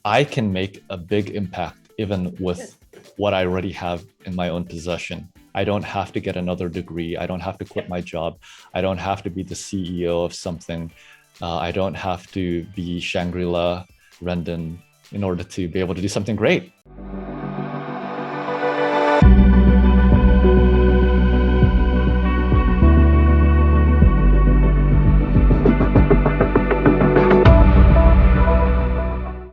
I can make a big impact even Good. with what I already have in my own possession. I don't have to get another degree. I don't have to quit Yep. my job. I don't have to be the CEO of something. I don't have to be Shangrila Rendon in order to be able to do something great.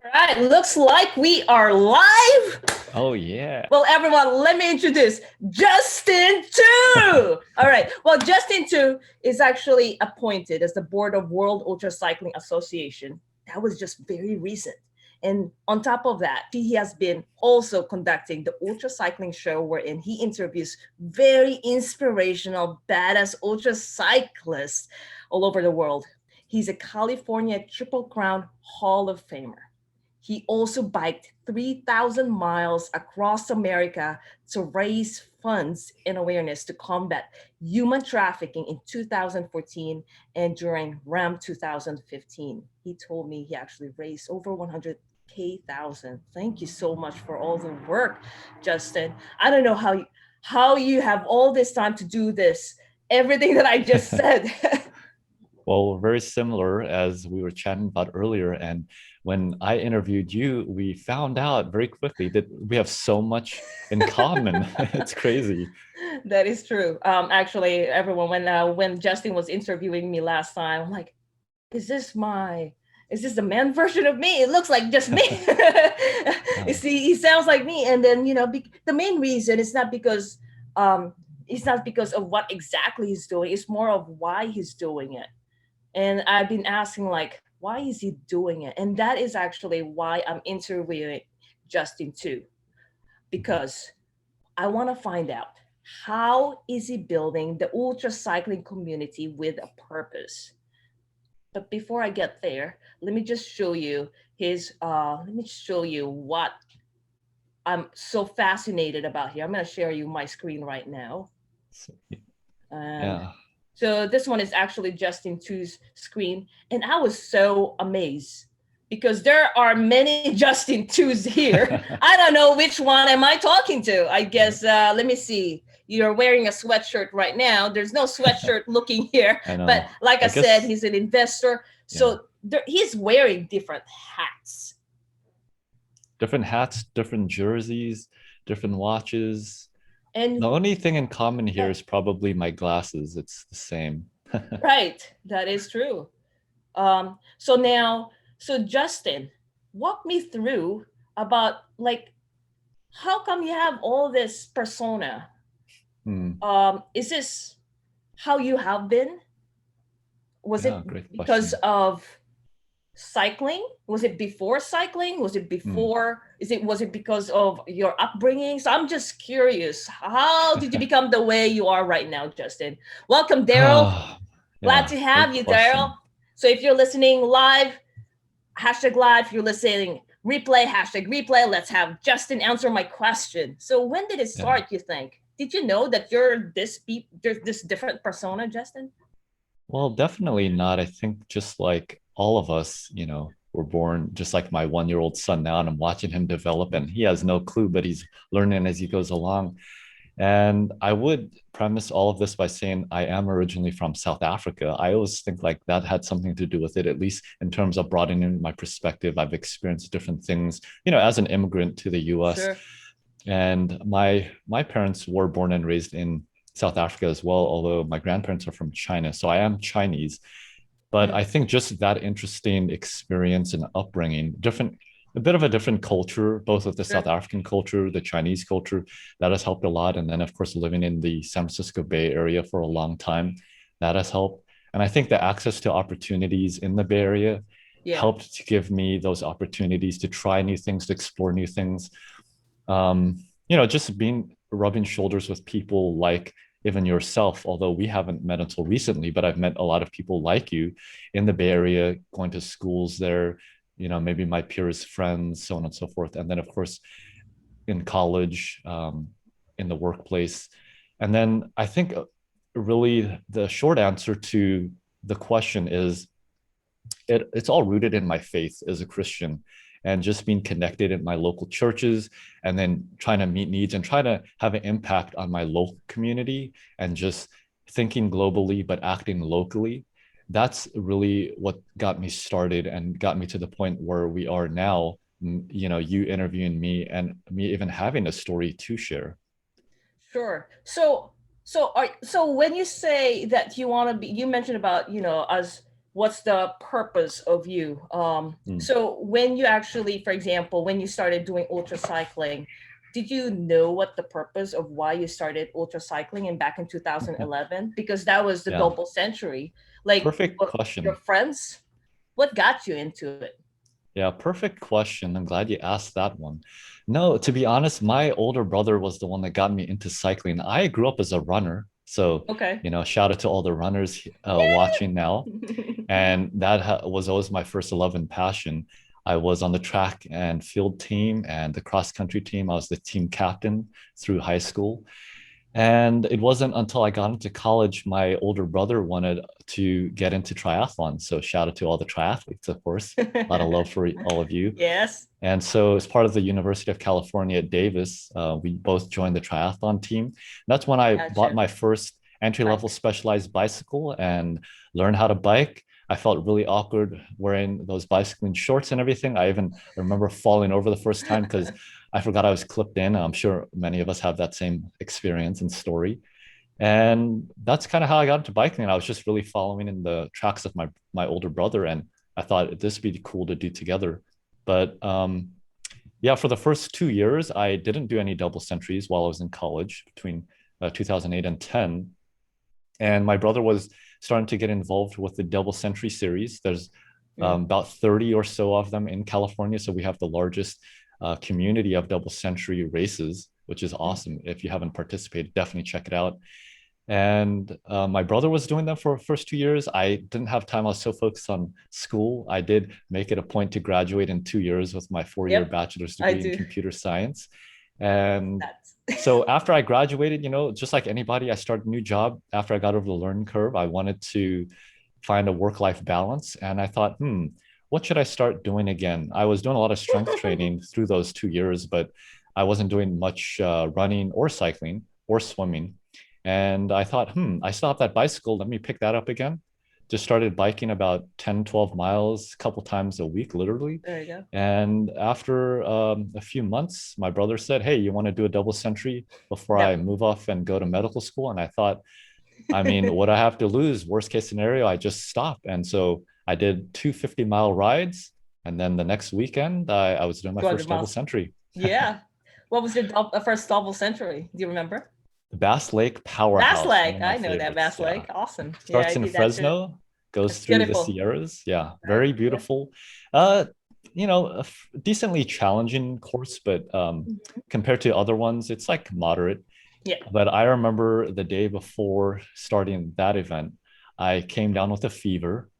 All right. Looks like we are live. Oh, yeah. Well, everyone, let me introduce Justin Tu. All right. Well, Justin Tu is actually appointed as the board of World Ultra Cycling Association. That was just very recent. And on top of that, he has been also conducting the Ultra Cycling Show, wherein he interviews very inspirational, badass ultra cyclists all over the world. He's a California Triple Crown Hall of Famer. He also biked 3,000 miles across America to raise funds and awareness to combat human trafficking in 2014 and during RAAM 2015. He told me he actually raised over 100K thousand. Thank you so much for all the work, Justin. I don't know how you have all this time to do this, everything that I just said. Well, very similar as we were chatting about earlier. And when I interviewed you, we found out very quickly that we have so much in common. It's crazy. That is true. Actually, everyone, when Justin was interviewing me last time, I'm like, is this my is this the man version of me? It looks like just me. You see, he sounds like me. And then the main reason is not because it's not because of what exactly he's doing. It's more of why he's doing it. And I've been asking like, why is he doing it? And that is actually why I'm interviewing Justin too, because I want to find out how is he building the ultra cycling community with a purpose. But before I get there, let me just show you what I'm so fascinated about here. I'm going to share you my screen right now. And Yeah. so this one is actually Justin Tu's screen. And I was so amazed because there are many Justin Tu's here. I don't know which one am I talking to. I guess, let me see. You're wearing a sweatshirt right now. There's no sweatshirt looking here. I know. But like I said, he's an investor. Yeah. So he's wearing different hats. Different hats, different jerseys, different watches. And the only thing in common here is probably my glasses. It's the same. Right. That is true. So Justin, walk me through about like, how come you have all this persona? Is this how you have been? Was it because of cycling? Was it before cycling? Was it before? Was it because of your upbringing? So I'm just curious. How did you become the way you are right now, Justin? Welcome, Daryl. Glad to have you, Daryl. So if you're listening live, #live. If you're listening replay, #replay. Let's have Justin answer my question. So when did it start, you think? Did you know that you're this different persona, Justin? Well, definitely not. I think just like all of us, were born just like my 1-year-old son now, and I'm watching him develop, and he has no clue, but he's learning as he goes along. And I would premise all of this by saying I am originally from South Africa. I always think like that had something to do with it, at least in terms of broadening my perspective. I've experienced different things, as an immigrant to the US. Sure. And my parents were born and raised in South Africa as well, although my grandparents are from China. So I am Chinese. But I think just that interesting experience and upbringing, a bit of a different culture, both with the South African culture, the Chinese culture, that has helped a lot. And then, of course, living in the San Francisco Bay Area for a long time, that has helped. And I think the access to opportunities in the Bay Area helped to give me those opportunities to try new things, to explore new things. Just rubbing shoulders with people like even yourself, although we haven't met until recently, but I've met a lot of people like you in the Bay Area, going to schools there, maybe my peers, friends, so on and so forth. And then, of course, in college, in the workplace. And then I think really the short answer to the question is it's all rooted in my faith as a Christian. and just being connected in my local churches, and then trying to meet needs and try to have an impact on my local community, and just thinking globally but acting locally. That's really what got me started and got me to the point where we are now, you interviewing me and me even having a story to share. Sure. So when you say that you want to be, you mentioned about, as what's the purpose of you? Mm. So when you actually, for example, when you started doing ultra cycling, did you know what the purpose of why you started ultra cycling in back in 2011? Because that was the Yeah, double century. Like perfect your question. friends, what got you into it? Yeah, perfect question. I'm glad you asked that one. No, to be honest, my older brother was the one that got me into cycling. I grew up as a runner. So, Okay. shout out to all the runners watching now. And that was always my first love and passion. I was on the track and field team and the cross country team. I was the team captain through high school. And it wasn't until I got into college, my older brother wanted to get into triathlon. So shout out to all the triathletes, of course. A lot of love for all of you. Yes. And so, as part of the University of California at Davis, we both joined the triathlon team. That's when I bought Gotcha. my first entry level Bike. specialized bicycle and learned how to bike. I felt really awkward wearing those bicycling shorts and everything. I even remember falling over the first time because I forgot I was clipped in. I'm sure many of us have that same experience and story. And that's kind of how I got into biking. And I was just really following in the tracks of my older brother. And I thought this would be cool to do together. But yeah, for the first 2 years, I didn't do any double centuries while I was in college between 2008 and 10. And my brother was starting to get involved with the double century series. There's Mm. about 30 or so of them in California. So we have the largest community of double century races, which is Mm. awesome. If you haven't participated, definitely check it out. And my brother was doing that for the first 2 years. I didn't have time. I was so focused on school. I did make it a point to graduate in 2 years with my 4 year Yep, bachelor's I degree in do. computer science. And That's so after I graduated, just like anybody, I started a new job after I got over the learning curve. I wanted to find a work-life balance. And I thought, what should I start doing again? I was doing a lot of strength training through those 2 years, but I wasn't doing much running or cycling or swimming. And I thought, I still have that bicycle. Let me pick that up again. Just started biking about 10, 12 miles a couple times a week, literally. there you go. And after a few months, my brother said, hey, you want to do a double century before I Yep. move off and go to medical school? And I thought, I mean, what I have to lose? Worst case scenario, I just stop. And so I did 250-mile rides. And then the next weekend, I was doing my 200 first double miles. century. Yeah. What was your first double century? Do you remember? The Bass Lake Bass Powerhouse, one Lake. of my I know that favorites. Bass Yeah. Lake. Awesome. Yeah, I Starts in did that too. Fresno, goes It's through the beautiful. Sierras. Yeah, very Yeah. beautiful. Uh, a decently challenging course, but Mhm. compared to other ones, it's like moderate. Yeah. But I remember the day before starting that event, I came down with a fever.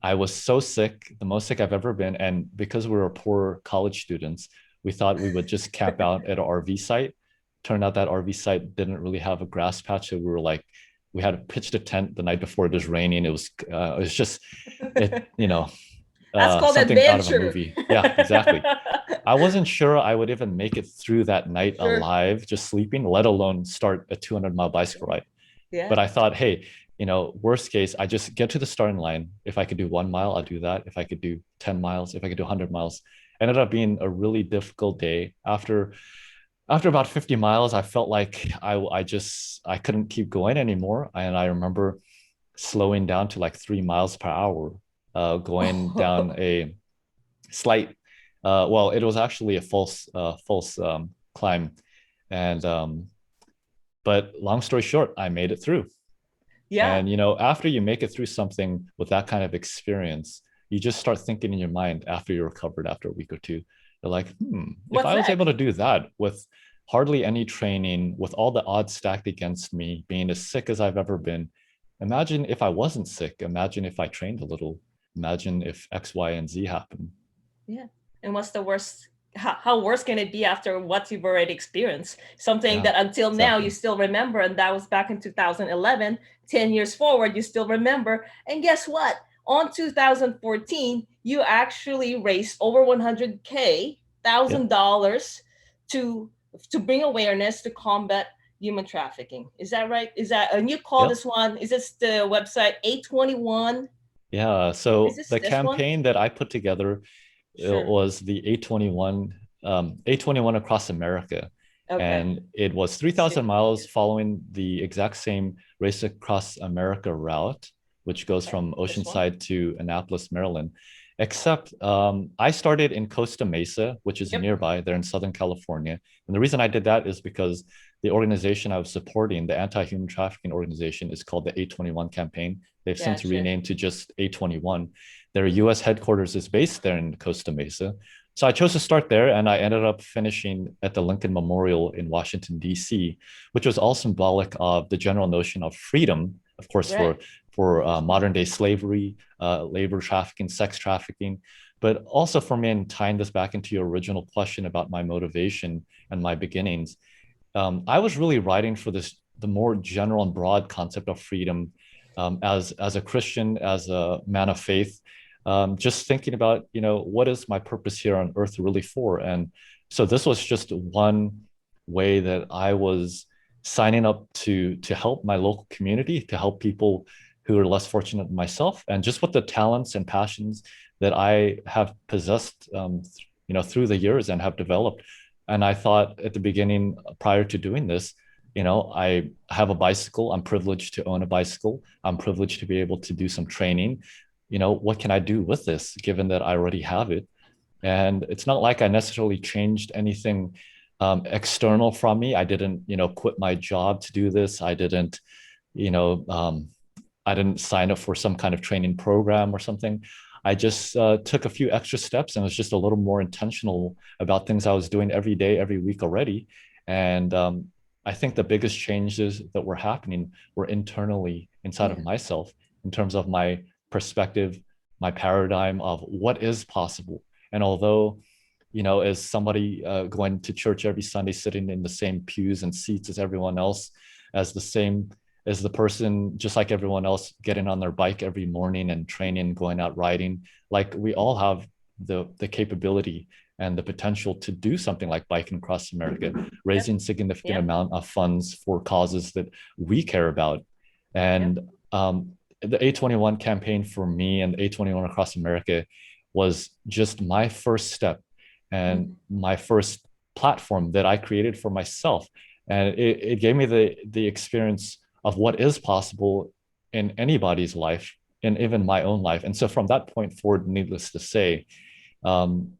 I was so sick, the most sick I've ever been. And because we were poor college students, we thought we would just camp out at an RV site. Turned out that RV site didn't really have a grass patch. So we were like, we had pitched a tent the night before. It was raining. It was just, it, That's called something out of a adventure. movie. Yeah, exactly. I wasn't sure I would even make it through that night Sure. alive, just sleeping, let alone start a 200-mile bicycle ride. But Yeah. I thought, hey, worst case, I just get to the starting line. If I could do 1 mile, I'll do that. If I could do 10 miles, if I could do 100 miles. Ended up being a really difficult day. After about 50 miles, I felt like I couldn't keep going anymore. And I remember slowing down to like 3 miles per hour, going down a slight, well, it was actually a false climb. And but long story short, I made it through. Yeah. And after you make it through something with that kind of experience, you just start thinking in your mind after you're recovered after a week or two. You're like, if What's I was able next? to do that with hardly any training, with all the odds stacked against me, being as sick as I've ever been, imagine if I wasn't sick. Imagine if I trained a little. Imagine if X, Y, and Z happened. Yeah. And what's the worst? How worse can it be after what you've already experienced? Something Yeah, that until now you exactly. still remember, and that was back in 2011. 10 years forward, you still remember. And guess what? on 2014, you actually raised over 100K Yep. $1,000 to to bring awareness to combat human trafficking. Is that right? Is that, and you call Yep. this one, is this the website A21? Yeah. Is So this the this one? campaign that I put together, it Sure. was the A21 Across America. Okay. And it was See 3,000 if I can miles get following the exact same Race Across America route, which goes okay. from This one. Oceanside to Annapolis, Maryland. Except I started in Costa Mesa, which is Yep. nearby there in Southern California. And the reason I did that is because the organization I was supporting, the anti-human trafficking organization, is called the A21 campaign. They've since Gotcha. renamed to just A21. Their US headquarters is based there in Costa Mesa. So I chose to start there, and I ended up finishing at the Lincoln Memorial in Washington, D.C., which was all symbolic of the general notion of freedom, of course, Right. for modern day slavery, labor trafficking, sex trafficking, but also for me, and tying this back into your original question about my motivation and my beginnings, I was really writing for this the more general and broad concept of freedom, as a Christian, as a man of faith, just thinking about what is my purpose here on earth really for, and so this was just one way that I was signing up to help my local community, to help people who are less fortunate than myself, and just with the talents and passions that I have possessed, through the years and have developed. And I thought at the beginning, prior to doing this, I have a bicycle. I'm privileged to own a bicycle. I'm privileged to be able to do some training. What can I do with this, given that I already have it? And it's not like I necessarily changed anything external from me. I didn't, quit my job to do this. You know, um, I didn't sign up for some kind of training program or something. I just took a few extra steps and was just a little more intentional about things I was doing every day, every week already. And I think the biggest changes that were happening were internally inside of Yeah. myself in terms of my perspective, my paradigm of what is possible. And although, as somebody going to church every Sunday, sitting in the same pews and seats as everyone else, as the same as the person, just like everyone else, getting on their bike every morning and training, going out riding. Like we all have the capability and the potential to do something like biking across America, Yep. raising significant Yep. amount of funds for causes that we care about. Yep. And the A21 campaign for me and A21 Across America was just my first step and Mm. my first platform that I created for myself. And it gave me the experience of what is possible in anybody's life and even my own life. And so from that point forward, needless to say, um,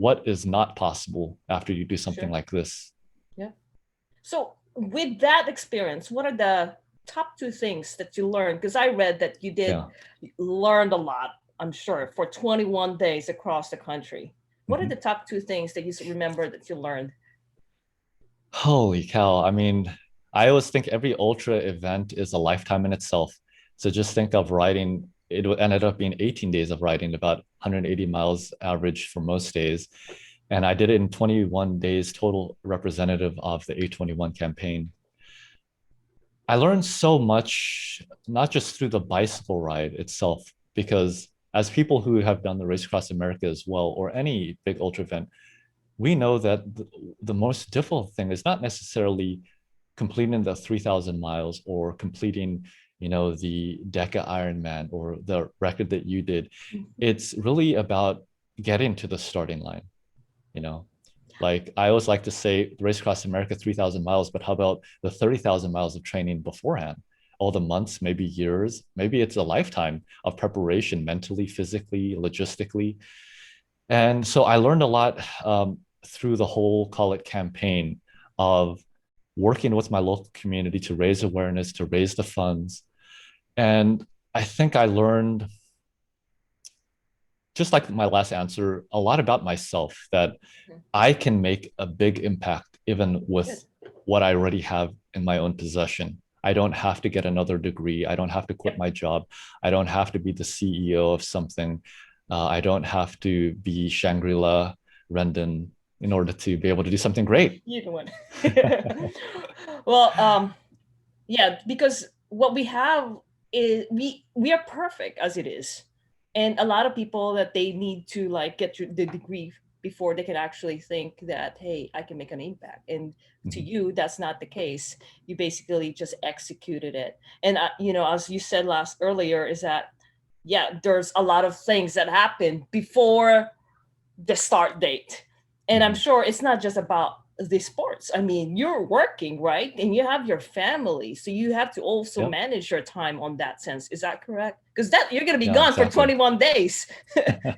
what is not possible after you do something Sure. like this? Yeah. So, with that experience, what are the top two things that you learned? Because I read that you did Yeah. learned a lot, I'm sure, for 21 days across the country. What are Mm-hmm. the top two things that you remember that you learned? Holy cow. I mean, I always think every ultra event is a lifetime in itself. So just think of riding, it ended up being 18 days of riding, about 180 miles average for most days. And I did it in 21 days total, representative of the A21 campaign. I learned so much, not just through the bicycle ride itself, because as people who have done the Race Across America as well, or any big ultra event, we know that the most difficult thing is not necessarily completing the 3,000 miles or completing, the DECA Ironman or the record that you did. It's really about getting to the starting line, you know. Like I always like to say, the Race Across America, 3,000 miles, but how about the 30,000 miles of training beforehand? All the months, maybe years, maybe it's a lifetime of preparation mentally, physically, logistically. And so I learned a lot through the whole, call it, campaign of working with my local community to raise awareness, to raise the funds. And I think I learned, just like my last answer, a lot about myself, that I can make a big impact even with Good. what I already have in my own possession. I don't have to get another degree. I don't have to quit Yep. my job. I don't have to be the CEO of something. I don't have to be Shangrila Rendon in order to be able to do something great. You can win. Well, yeah, because what we have we are perfect as it is, and a lot of people that they need to like get the degree before they can actually think that, hey, I can make an impact. And to Mhm. you, that's not the case. You basically just executed it. And you know, as you said last earlier, is that yeah, there's a lot of things that happen before the start date. And I'm Mhm. sure it's not just about the sports. I mean, you're working, right? And you have your family. So you have to also Yep. manage your time on that sense. Is that correct? Because that you're gonna be Yeah, gone for exactly. 21 days.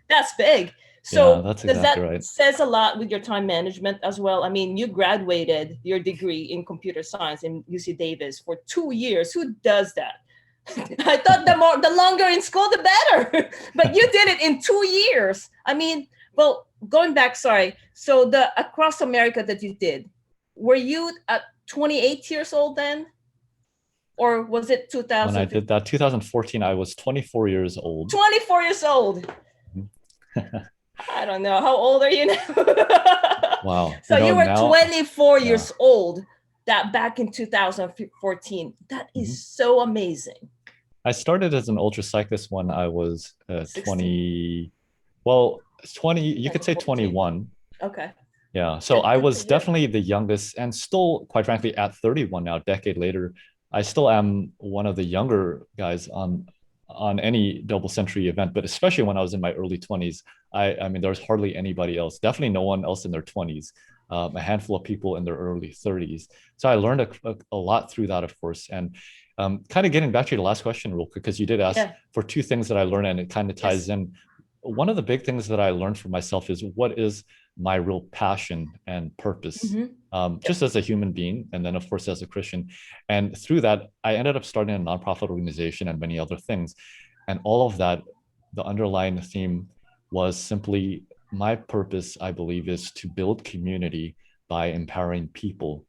That's big. Yeah, So that's does exactly that right. says a lot with your time management as well? I mean, you graduated your degree in computer science in UC Davis for 2 years. Who does that? I thought the longer in school, the better. But you did it in 2 years. I mean, well, going back, sorry. So the Across America that you did, were you at 28 years old then? Or was it When I 2015? did that, 2014, I was 24 years old. 24 years old. Mhm. I don't know. How old are you now? Wow. So you were Now, 24 yeah. years old that back in 2014. That is Mhm. so amazing. I started as an ultra cyclist when I was 16, 20, well, 20, you could say 2014. 21. Okay. Yeah. So Good, I good to was hear. definitely the youngest and still, quite frankly, at 31 now, a decade later, I still am one of the younger guys on any double century event, but especially when I was in my early 20s, I mean, there was hardly anybody else, definitely no one else in their 20s, a handful of people in their early 30s. So I learned a lot through that, of course. And kind of getting back to your last question real quick, because you did ask Yeah. for two things that I learned, and it kind of ties Yes. in. One of the big things that I learned for myself is what is my real passion and purpose, Mm-hmm. just Yep. as a human being, and then of course as a Christian. And through that, I ended up starting a nonprofit organization and many other things. And all of that, the underlying theme was simply my purpose, I believe, is to build community by empowering people.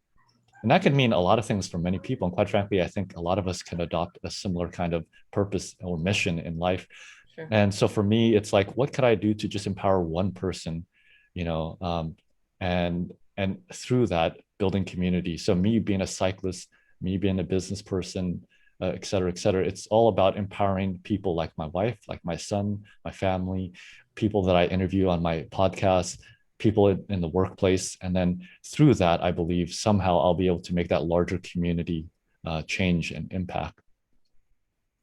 And that could mean a lot of things for many people. And quite frankly, I think a lot of us can adopt a similar kind of purpose or mission in life. Sure. And so for me, it's like, what could I do to just empower one person, you know, and through that building community. So me being a cyclist, me being a business person, et cetera, et cetera. It's all about empowering people like my wife, like my son, my family, people that I interview on my podcast, people in the workplace. And then through that, I believe somehow I'll be able to make that larger community change and impact.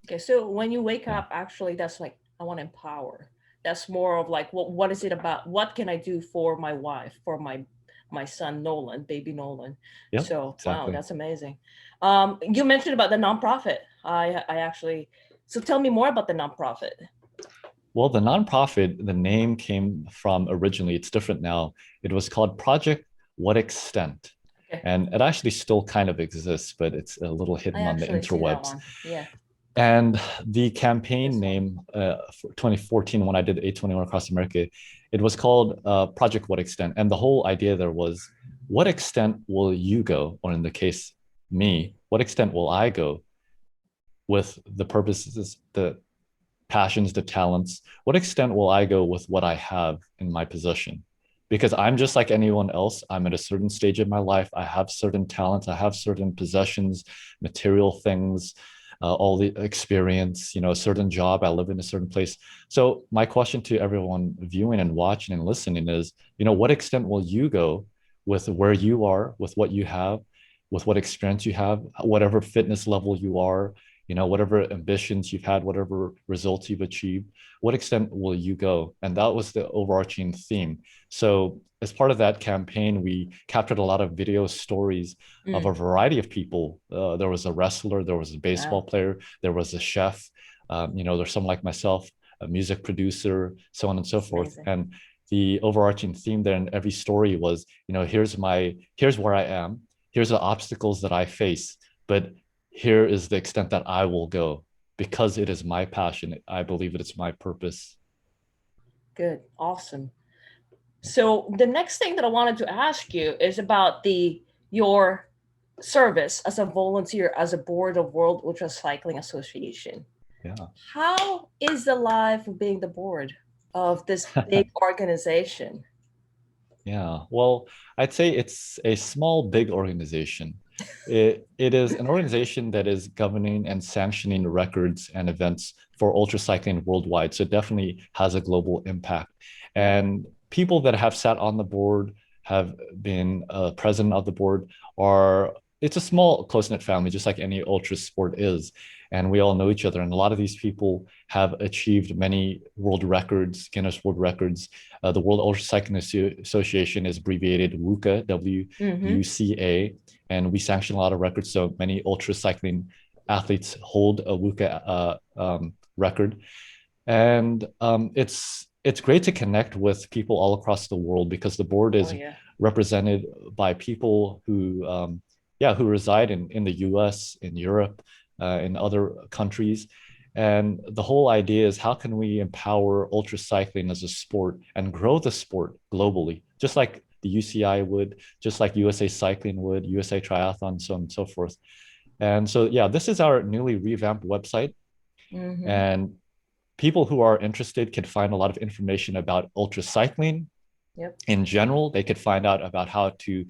Okay. So when you wake Yeah. up, actually, that's like, I want to empower. That's more of like, what is it about? What can I do for my wife, for my son Nolan, baby Nolan? Yep. So wow, Exactly. that's amazing. You mentioned about the nonprofit. I actually. So tell me more about the nonprofit. Well, the nonprofit, the name came from originally, it's different now. It was called Project What Extent. Okay. And it actually still kind of exists, but it's a little I hidden on the actually see that interwebs. one. Yeah. And the campaign This one. name for 2014, when I did A21 Across America, it was called Project What Extent. And the whole idea there was, what extent will you go? Or in the case, me, what extent will I go with the purposes, the passions, the talents? What extent will I go with what I have in my possession? Because I'm just like anyone else. I'm at a certain stage of my life. I have certain talents. I have certain possessions, material things, all the experience, you know, a certain job. I live in a certain place. So my question to everyone viewing and watching and listening is, you know, what extent will you go with where you are, with what you have, with what experience you have, whatever fitness level you are, you know, whatever ambitions you've had, whatever results you've achieved, what extent will you go? And that was the overarching theme. So as part of that campaign, we captured a lot of video stories of a Mm. variety of people. There was a wrestler, there was a baseball Wow. player, there was a chef, you know, there's someone like myself, a music producer, so on and so It's forth. amazing. And the overarching theme there in every story was, you know, here's where I am, here's the obstacles that I face, but here is the extent that I will go because it is my passion. I believe it is my purpose. Good. Awesome. So the next thing that I wanted to ask you is about the your service as a volunteer as a board of World Ultra Cycling Association. Yeah. How is the life of being the board of this big organization? Yeah. Well, I'd say it's a small, big organization. It is an organization that is governing and sanctioning records and events for ultra cycling worldwide. So it definitely has a global impact. Yeah. And people that have sat on the board, have been president of the board, are it's a small, close-knit family, just like any ultra sport is. And we all know each other. And a lot of these people have achieved many world records, Guinness World Records. The World Ultra Cycling Association is abbreviated WUCA, Mm-hmm. WUCA, and we sanction a lot of records. So many ultra cycling athletes hold a WUCA record, and it's great to connect with people all across the world because the board Oh is yeah. represented by people who who reside in the US, in Europe, in other countries. And the whole idea is how can we empower ultra cycling as a sport and grow the sport globally, just like the UCI would, just like USA Cycling would, USA Triathlon, so on and so forth. And so, yeah, this is our newly revamped website. Mm-hmm. And people who are interested can find a lot of information about ultra cycling Yep. in general. They could find out about how to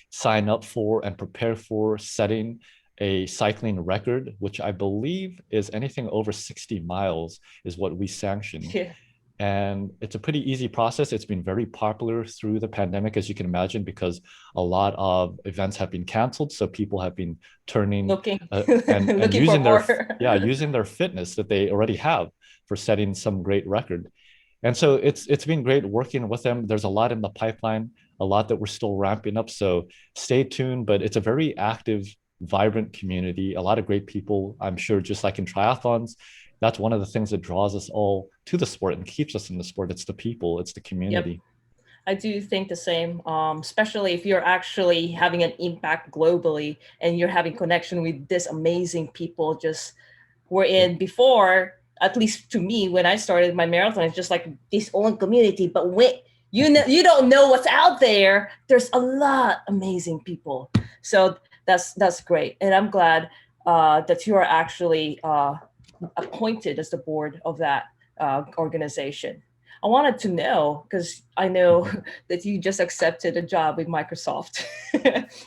sign up for and prepare for setting a cycling record, which I believe is anything over 60 miles is what we sanction. Yeah. And it's a pretty easy process. It's been very popular through the pandemic, as you can imagine, because a lot of events have been canceled. So people have been turning Looking and looking for using their more. using their fitness that they already have for setting some great record. And so it's been great working with them. There's a lot in the pipeline, a lot that we're still ramping up. So stay tuned. But it's a very active, vibrant community. A lot of great people. I'm sure, just like in triathlons, that's one of the things that draws us all to the sport and keeps us in the sport. It's the people, it's the Yep. community. I do think the same, especially if you're actually having an impact globally and you're having connection with this amazing people. Just were Yep. in before, at least to me, when I started my marathon, it's just like this own community. But when you don't know what's out there, there's a lot amazing people. So that's great, and I'm glad that you are actually appointed as the board of that organization. I wanted to know because I know that you just accepted a job with Microsoft.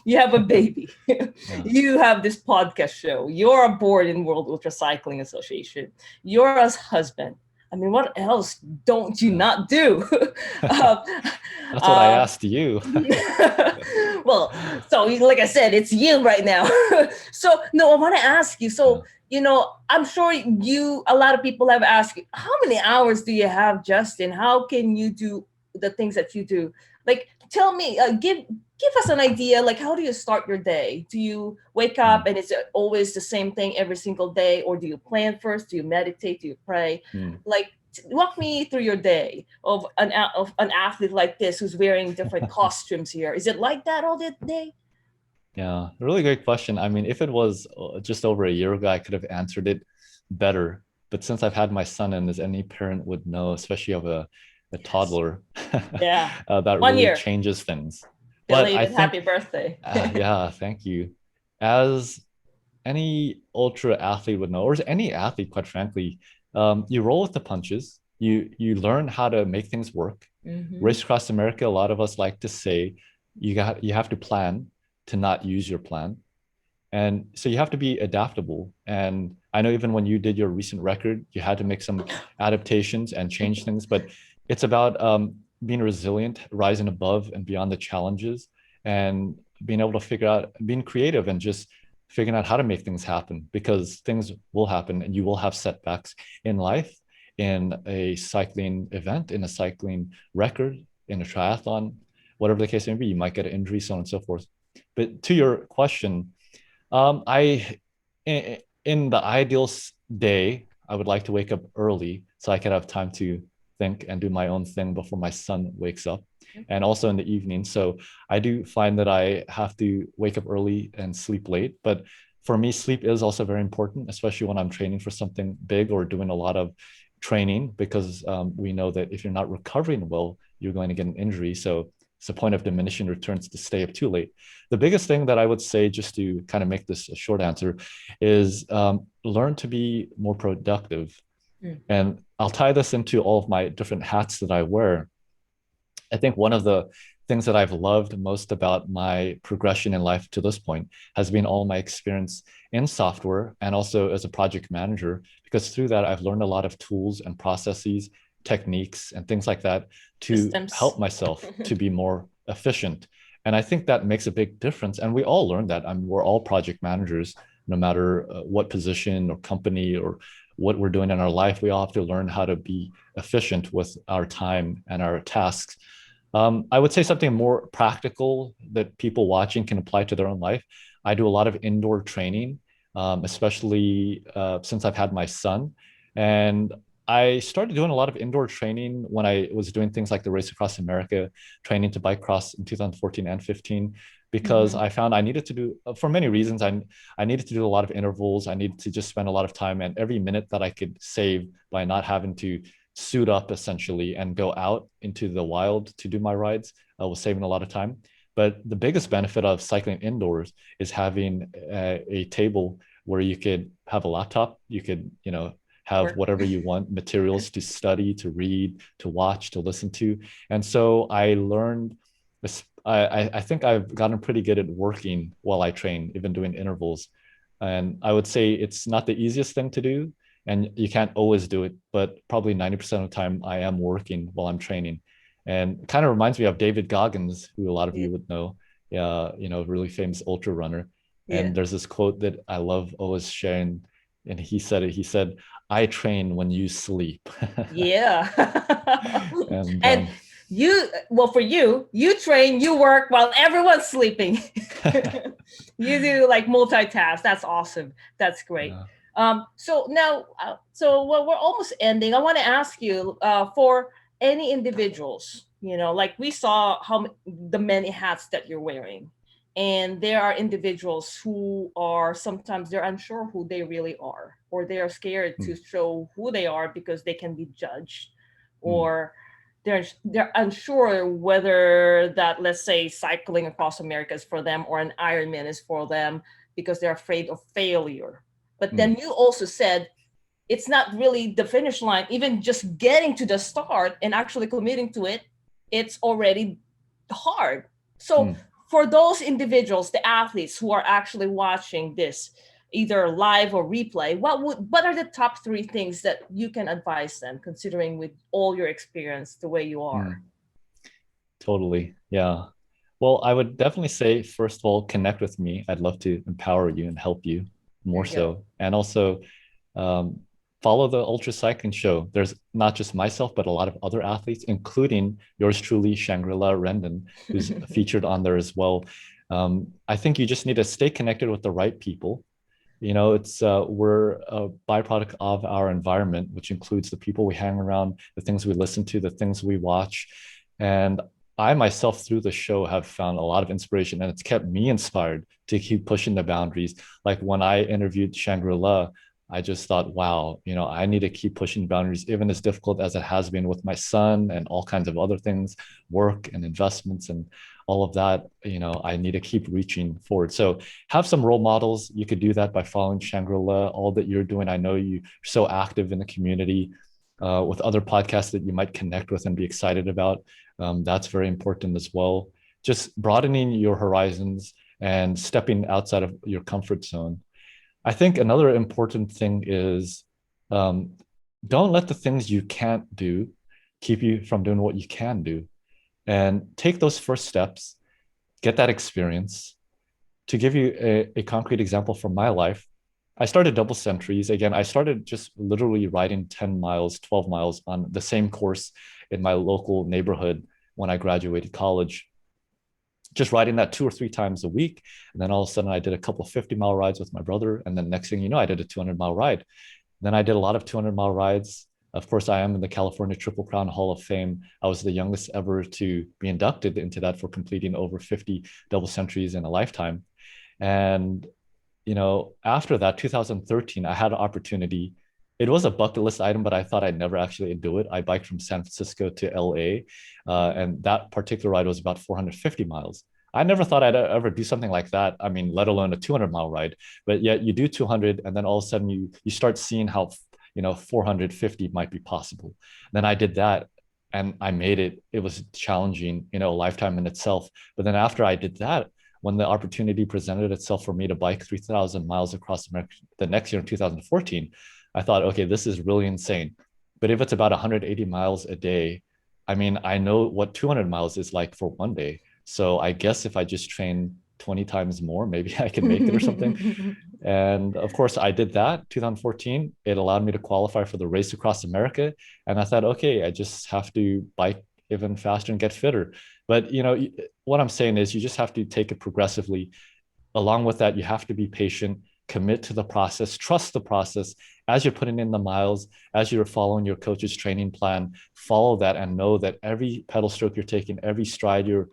You have a baby. Yeah. You have this podcast show. You're a board in World Ultra Cycling Association. You're a husband. I mean, what else don't you Yeah. not do? um, That's what I um, asked you. well, so like I said, it's you right now. So no, I want to ask you. Yeah. So I'm sure a lot of people have asked you, how many hours do you have, Justin? How can you do the things that you do? Like, tell me, give us an idea. Like, how do you start your day? Do you wake up Mm. and it's always the same thing every single day, or do you plan first? Do you meditate? Do you pray? Mm. Like, walk me through your day of an athlete like this who's wearing different costumes here. Is it like that all the day? Yeah, really great question. I mean, if it was just over a year ago, I could have answered it better. But since I've had my son, and as any parent would know, especially of a Yes. toddler, Yeah. that One really year. changes things. But I Belated happy think, birthday. yeah, thank you. As any ultra athlete would know, or any athlete, quite frankly, you roll with the punches. You learn how to make things work. Hmm. Race across America, a lot of us like to say you have to plan to not use your plan. And so you have to be adaptable. And I know even when you did your recent record, you had to make some adaptations and change things, but it's about being resilient, rising above and beyond the challenges, and being able to figure out, being creative and just figuring out how to make things happen, because things will happen and you will have setbacks in life, in a cycling event, in a cycling record, in a triathlon, whatever the case may be. You might get an injury, so on and so forth. But to your question, I in the ideal day, I would like to wake up early so I can have time to think and do my own thing before my son wakes up, and also in the evening. So I do find that I have to wake up early and sleep late. But for me, sleep is also very important, especially when I'm training for something big or doing a lot of training, because we know that if you're not recovering well, you're going to get an injury. So it's the point of diminishing returns to stay up too late. The biggest thing that I would say, just to kind of make this a short answer, is learn to be more productive. Mm. And I'll tie this into all of my different hats that I wear. I think one of the things that I've loved most about my progression in life to this point has been all my experience in software and also as a project manager, because through that, I've learned a lot of tools and processes, techniques, and things like that to Systems. help myself to be more efficient. And I think that makes a big difference. And we all learn that. I mean, we're all project managers, no matter what position or company or what we're doing in our life. We all have to learn how to be efficient with our time and our tasks. I would say something more practical that people watching can apply to their own life. I do a lot of indoor training, especially since I've had my son. And I started doing a lot of indoor training when I was doing things like the Race Across America, training to bike cross in 2014 and 15, because Mhm. I found I needed to do, for many reasons, I needed to do a lot of intervals. I needed to just spend a lot of time, and every minute that I could save by not having to suit up essentially and go out into the wild to do my rides was saving a lot of time. But the biggest benefit of cycling indoors is having a table where you could have a laptop, you could, have Work. whatever you want, materials to study, to read, to watch, to listen to. And so I learned this. I think I've gotten pretty good at working while I train, even doing intervals. And I would say it's not the easiest thing to do, and you can't always do it, but probably 90% of the time I am working while I'm training. And it kind of reminds me of David Goggins, who a lot of Yeah. you would know, really famous ultra runner. Yeah. And there's this quote that I love always sharing. And he said, I train when you sleep. Yeah. and And well, for you, you train, you work while everyone's sleeping. You do like multitask. That's awesome. That's great. yeah. So now, well, we're almost ending. I want to ask you, for any individuals, like we saw the many hats that you're wearing, and there are individuals who are sometimes they're unsure who they really are, or they are scared to Mm, show who they are because they can be judged, mm, or they're unsure whether that, let's say, cycling across America is for them or an Ironman is for them because they're afraid of failure. But then mm, you also said it's not really the finish line. Even just getting to the start and actually committing to it, it's already hard. So mm. for those individuals, the athletes who are actually watching this, either live or replay, what are the top three things that you can advise them, considering with all your experience the way you are? Mm. Totally. Yeah. Well, I would definitely say, first of all, connect with me. I'd love to empower you and help you There more you go. so. And also, um, follow the Ultra Cycling Show. There's not just myself, but a lot of other athletes, including yours truly, Shangrila Rendon, who's featured on there as well. I think you just need to stay connected with the right people. It's we're a byproduct of our environment, which includes the people we hang around, the things we listen to, the things we watch. And I myself, through the show, have found a lot of inspiration, and it's kept me inspired to keep pushing the boundaries. Like when I interviewed Shangri-La, I just thought, wow, I need to keep pushing boundaries, even as difficult as it has been with my son and all kinds of other things, work and investments and all of that. I need to keep reaching forward. So have some role models. You could do that by following Shangri-La, all that you're doing. I know you're so active in the community with other podcasts that you might connect with and be excited about. That's very important as well. Just broadening your horizons and stepping outside of your comfort zone. I think another important thing is um, don't let the things you can't do keep you from doing what you can do. And take those first steps, get that experience. To give you a concrete example from my life, I started double centuries. Again, I started just literally riding 10 miles, 12 miles on the same course in my local neighborhood when I graduated college, just riding that 2 or 3 times a week. And then all of a sudden, I did a couple of 50-mile rides with my brother. And then next thing you know, I did a 200-mile ride. Then I did a lot of 200-mile rides. Of course, I am in the California Triple Crown Hall of Fame. I was the youngest ever to be inducted into that for completing over 50 double centuries in a lifetime. And after that, 2013, I had an opportunity. It was a bucket list item, but I thought I'd never actually do it. I biked from San Francisco to LA, and that particular ride was about 450 miles. I never thought I'd ever do something like that. I mean, let alone a 200-mile ride. But yet you do 200, and then all of a sudden you start seeing how 450 might be possible. Then I did that, and I made it. It was challenging, a lifetime in itself. But then after I did that, when the opportunity presented itself for me to bike 3,000 miles across America the next year in 2014, I thought, okay, this is really insane. But if it's about 180 miles a day, I mean, I know what 200 miles is like for one day. So I guess if I just train 20 times more, maybe I can make it or something. And of course, I did that 2014. It allowed me to qualify for the race across America. And I thought, okay, I just have to bike even faster and get fitter. But, what I'm saying is you just have to take it progressively. Along with that, you have to be patient, commit to the process, trust the process as you're putting in the miles, as you're following your coach's training plan, follow that and know that every pedal stroke you're taking, every stride you're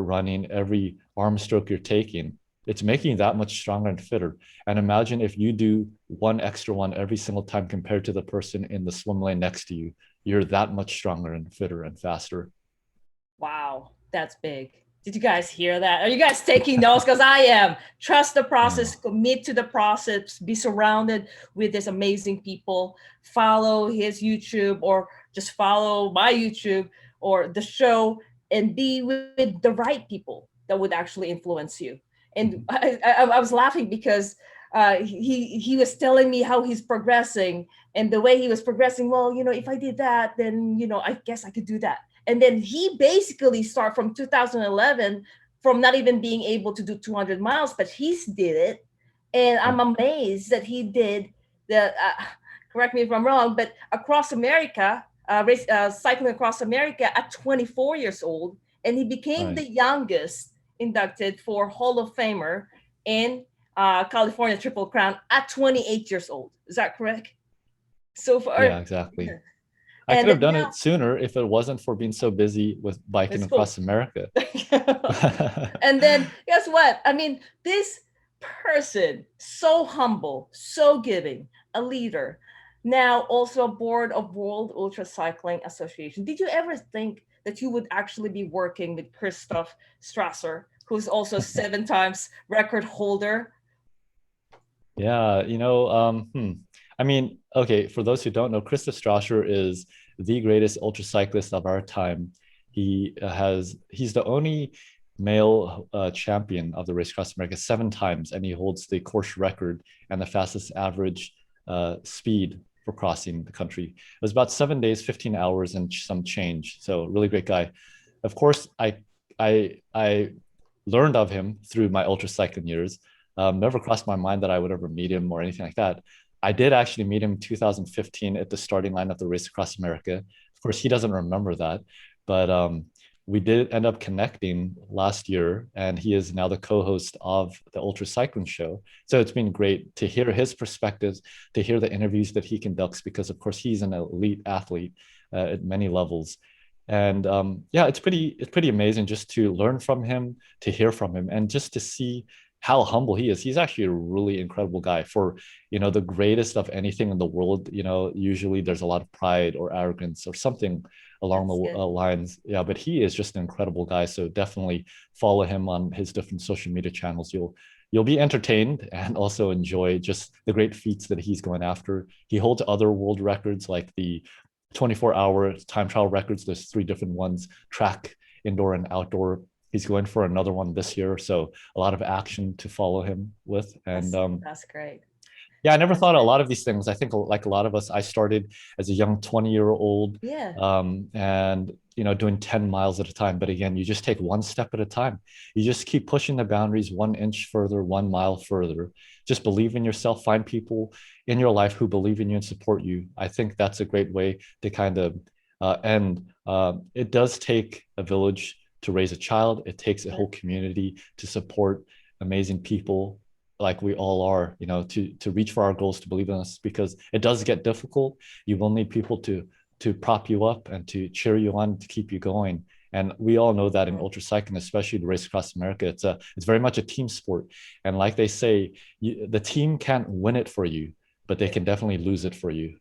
running, every arm stroke you're taking, it's making you that much stronger and fitter. And imagine if you do one extra one every single time compared to the person in the swim lane next to you, you're that much stronger and fitter and faster. Wow, that's big. Did you guys hear that? Are you guys taking notes? Because I am. Trust the process, Yeah. commit to the process, be surrounded with these amazing people, follow his YouTube or just follow my YouTube or the show, and be with the right people that would actually influence you. And Mhm. I was laughing because he was telling me how he's progressing and the way he was progressing. Well, if I did that, then I guess I could do that. And then he basically started from 2011 from not even being able to do 200 miles, but he's did it. And Yeah. I'm amazed that he did the, correct me if I'm wrong, but across America, cycling across America at 24 years old. And he became Right. the youngest inducted for Hall of Famer in California Triple Crown at 28 years old. Is that correct? So Yeah, far, exactly. I could and have done now it sooner if it wasn't for being so busy with biking it's cool. across America. And then guess what? I mean, this person, so humble, so giving, a leader, now also a board of World Ultra Cycling Association. Did you ever think that you would actually be working with Christoph Strasser, who's also 7 times record holder? Yeah, I mean, okay, for those who don't know, Christopher Strasher is the greatest ultra cyclist of our time. He's the only male champion of the Race Across America 7 times, and he holds the course record and the fastest average speed for crossing the country. It was about 7 days, 15 hours, and some change. So really great guy. Of course, I learned of him through my ultra cycling years. Never crossed my mind that I would ever meet him or anything like that. I did actually meet him in 2015 at the starting line of the Race Across America. Of course, he doesn't remember that, but we did end up connecting last year, and he is now the co-host of the Ultra Cycling Show. So it's been great to hear his perspectives, to hear the interviews that he conducts, because of course he's an elite athlete at many levels. And yeah, it's pretty amazing just to learn from him, to hear from him, and just to see how humble he is. He's actually a really incredible guy for, the greatest of anything in the world. Usually there's a lot of pride or arrogance or something along the That's good. lines. Yeah, but he is just an incredible guy. So definitely follow him on his different social media channels. You'll be entertained and also enjoy just the great feats that he's going after. He holds other world records like the 24-hour time trial records. There's 3 different ones: track, indoor, and outdoor. He's going for another one this year, so a lot of action to follow him with. And That's great. yeah, I never That's thought a great. lot of these things. I think like a lot of us, I started as a young 20-year-old, Yeah. and doing 10 miles at a time. But again, you just take one step at a time. You just keep pushing the boundaries 1 inch further, 1 mile further. Just believe in yourself. Find people in your life who believe in you and support you. I think that's a great way to kind of end. It does take a village to raise a child. It takes a Yeah. whole community to support amazing people like we all are, to reach for our goals, to believe in us, because it does get difficult. You will need people to prop you up and to cheer you on, to keep you going. And we all know that in ultra cycling, especially the Race Across America, it's very much a team sport. And like they say, the team can't win it for you, but they Yeah. can definitely lose it for you.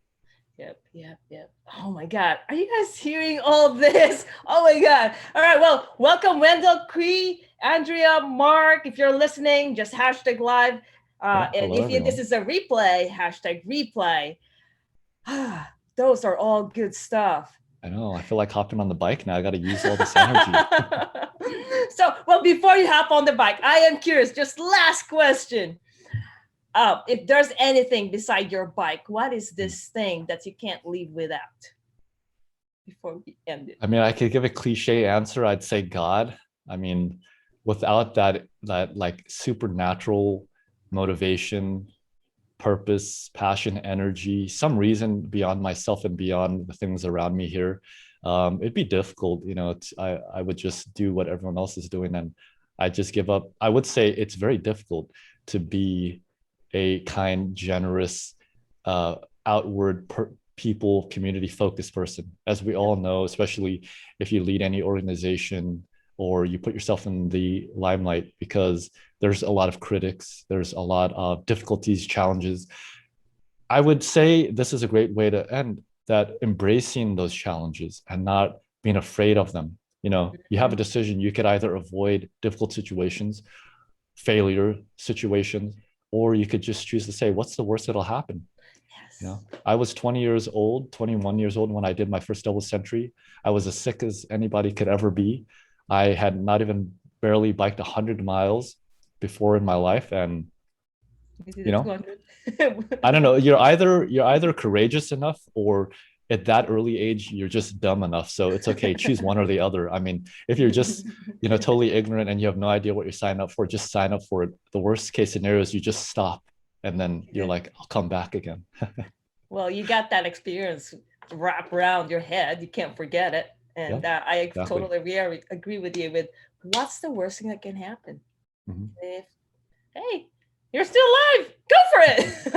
Yep. Oh my God. Are you guys hearing all of this? Oh my God. All right. Well, welcome, Wendell, Cree, Andrea, Mark. If you're listening, just hashtag live. Yeah, And hello if this everyone. is a replay, hashtag replay. Those are all good stuff. I know. I feel like hopping on the bike now. I got to use all this energy. So, well, before you hop on the bike, I am curious, just last question. If there's anything beside your bike, what is this thing that you can't live without? Before we end it. I mean, I could give a cliche answer. I'd say God. I mean, without that like supernatural motivation, purpose, passion, energy, some reason beyond myself and beyond the things around me here, it'd be difficult. You know, I would just do what everyone else is doing, and I just give up. I would say it's very difficult to be a kind, generous, outward people, community focused person. As we all know, especially if you lead any organization or you put yourself in the limelight, because there's a lot of critics, there's a lot of difficulties, challenges. I would say this is a great way to end that, embracing those challenges and not being afraid of them. You know, you have a decision. You could either avoid difficult situations, failure situations, or you could just choose to say, what's the worst that'll happen? Yes. You know, I was 20 years old, 21 years old when I did my first double century. I was as sick as anybody could ever be. I had not even barely biked 100 miles before in my life. And, you know, I don't know, you're either courageous enough, or at that early age, you're just dumb enough. So it's okay. Choose one or the other. I mean, if you're just, you know, totally ignorant and you have no idea what you're signing up for, just sign up for it. The worst case scenario is you just stop and then you're like, I'll come back again. Well, you got that experience wrap around your head. You can't forget it. And I exactly. Totally agree with you with what's the worst thing that can happen? Mm-hmm. If, hey, you're still alive, go for it.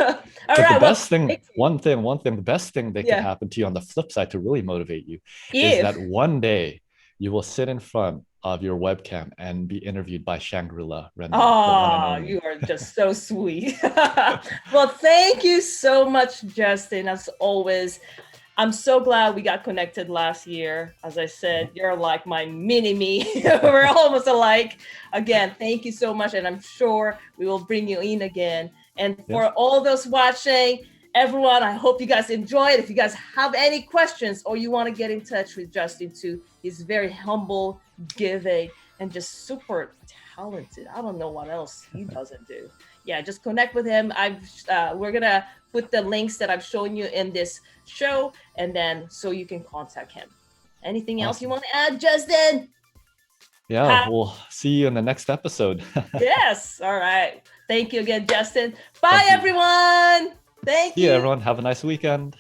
All right. The best thing, the best thing that can happen to you on the flip side to really motivate you is that one day you will sit in front of your webcam and be interviewed by Shangrila Rendon. Oh, you are just so sweet. Well, thank you so much, Justin, as always. I'm so glad we got connected last year. As I said, you're like my mini-me. We're almost alike. Again, thank you so much. And I'm sure we will bring you in again. And for all those watching, everyone, I hope you guys enjoyed. If you guys have any questions or you want to get in touch with Justin too, he's very humble, giving, and just super talented. I don't know what else he doesn't do. Yeah, just connect with him. We're going to put the links that I've shown you in this show, and then so you can contact him. Anything else you want to add, Justin? Yeah, we'll see you in the next episode. Yes. All right. Thank you again, Justin. Bye, everyone. Thank you. Yeah, everyone. Have a nice weekend.